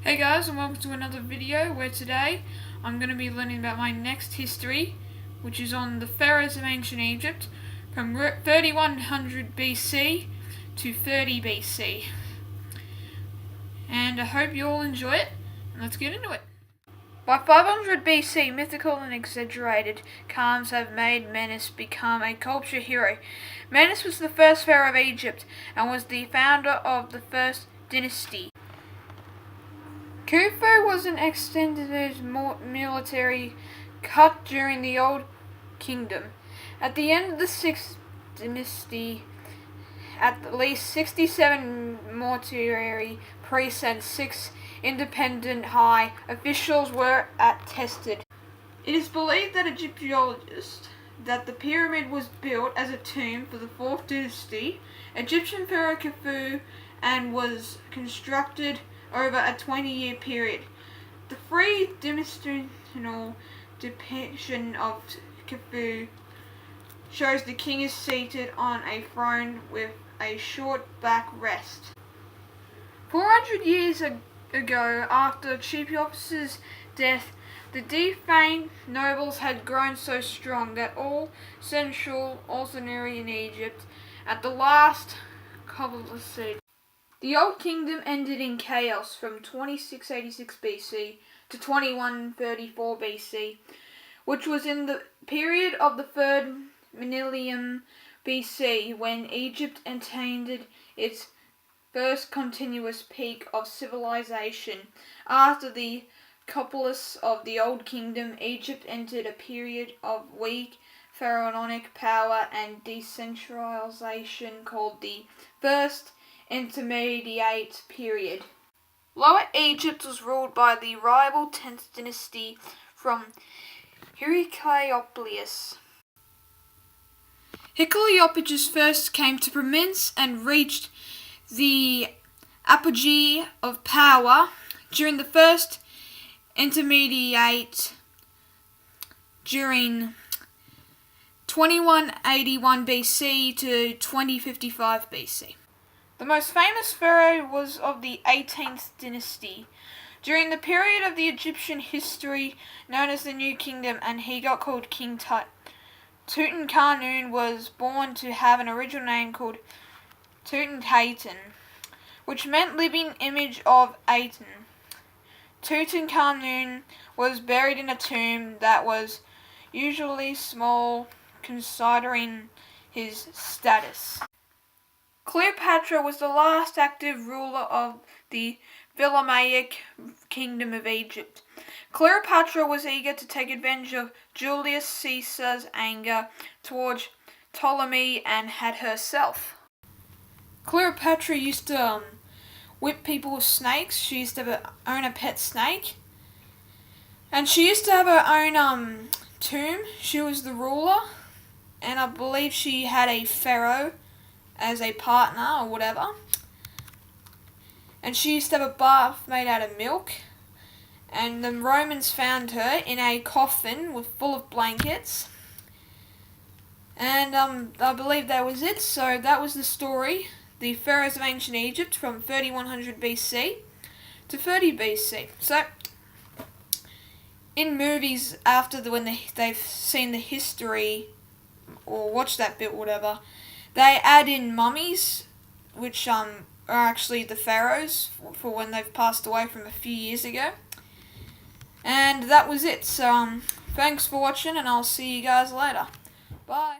Hey guys, and welcome to another video where today I'm going to be learning about my next history, which is on the Pharaohs of Ancient Egypt from 3100 BC to 30 BC. And I hope you all enjoy it, and let's get into it. By 500 BC, mythical and exaggerated accounts have made Menes become a culture hero. Menes was the first pharaoh of Egypt and was the founder of the first dynasty. Khufu was an extended military cut during the Old Kingdom. At the end of the 6th dynasty, at least 67 mortuary priests and 6 independent high officials were attested. It is believed that Egyptologists that the pyramid was built as a tomb for the 4th dynasty, Egyptian pharaoh Khufu, and was constructed over a 20-year period. The three-dimensional depiction of Khufu shows the king is seated on a throne with a short backrest. 400 years ago, after Cheops' death, the defamed nobles had grown so strong that all central authority in Egypt at the last Kabbalah. The Old Kingdom ended in chaos from 2686 BC to 2134 BC, which was in the period of the 3rd millennium BC when Egypt attained its first continuous peak of civilization. After the collapse of the Old Kingdom, Egypt entered a period of weak pharaonic power and decentralization called the First Intermediate Period. Lower Egypt was ruled by the rival 10th dynasty from Heracleopolis. Heracleopolis first came to prominence and reached the apogee of power during the First Intermediate during 2181 BC to 2055 BC. The most famous pharaoh was of the 18th dynasty, during the period of the Egyptian history known as the New Kingdom, and he got called King Tut. Tutankhamun was born to have an original name called Tutankhaten, which meant living image of Aten. Tutankhamun was buried in a tomb that was usually small considering his status. Cleopatra was the last active ruler of the Ptolemaic Kingdom of Egypt. Cleopatra was eager to take advantage of Julius Caesar's anger towards Ptolemy and had herself. Cleopatra used to whip people with snakes. She used to own a pet snake. And she used to have her own tomb. She was the ruler. And I believe she had a pharaoh as a partner or whatever. And she used to have a bath made out of milk. And the Romans found her in a coffin full of blankets. And I believe that was it. So that was the story. The Pharaohs of Ancient Egypt from 3100 BC to 30 BC. So, in movies, when they've seen the history or watched that bit, whatever, they add in mummies, which are actually the pharaohs for when they've passed away from a few years ago. And that was it. So, thanks for watching, and I'll see you guys later. Bye.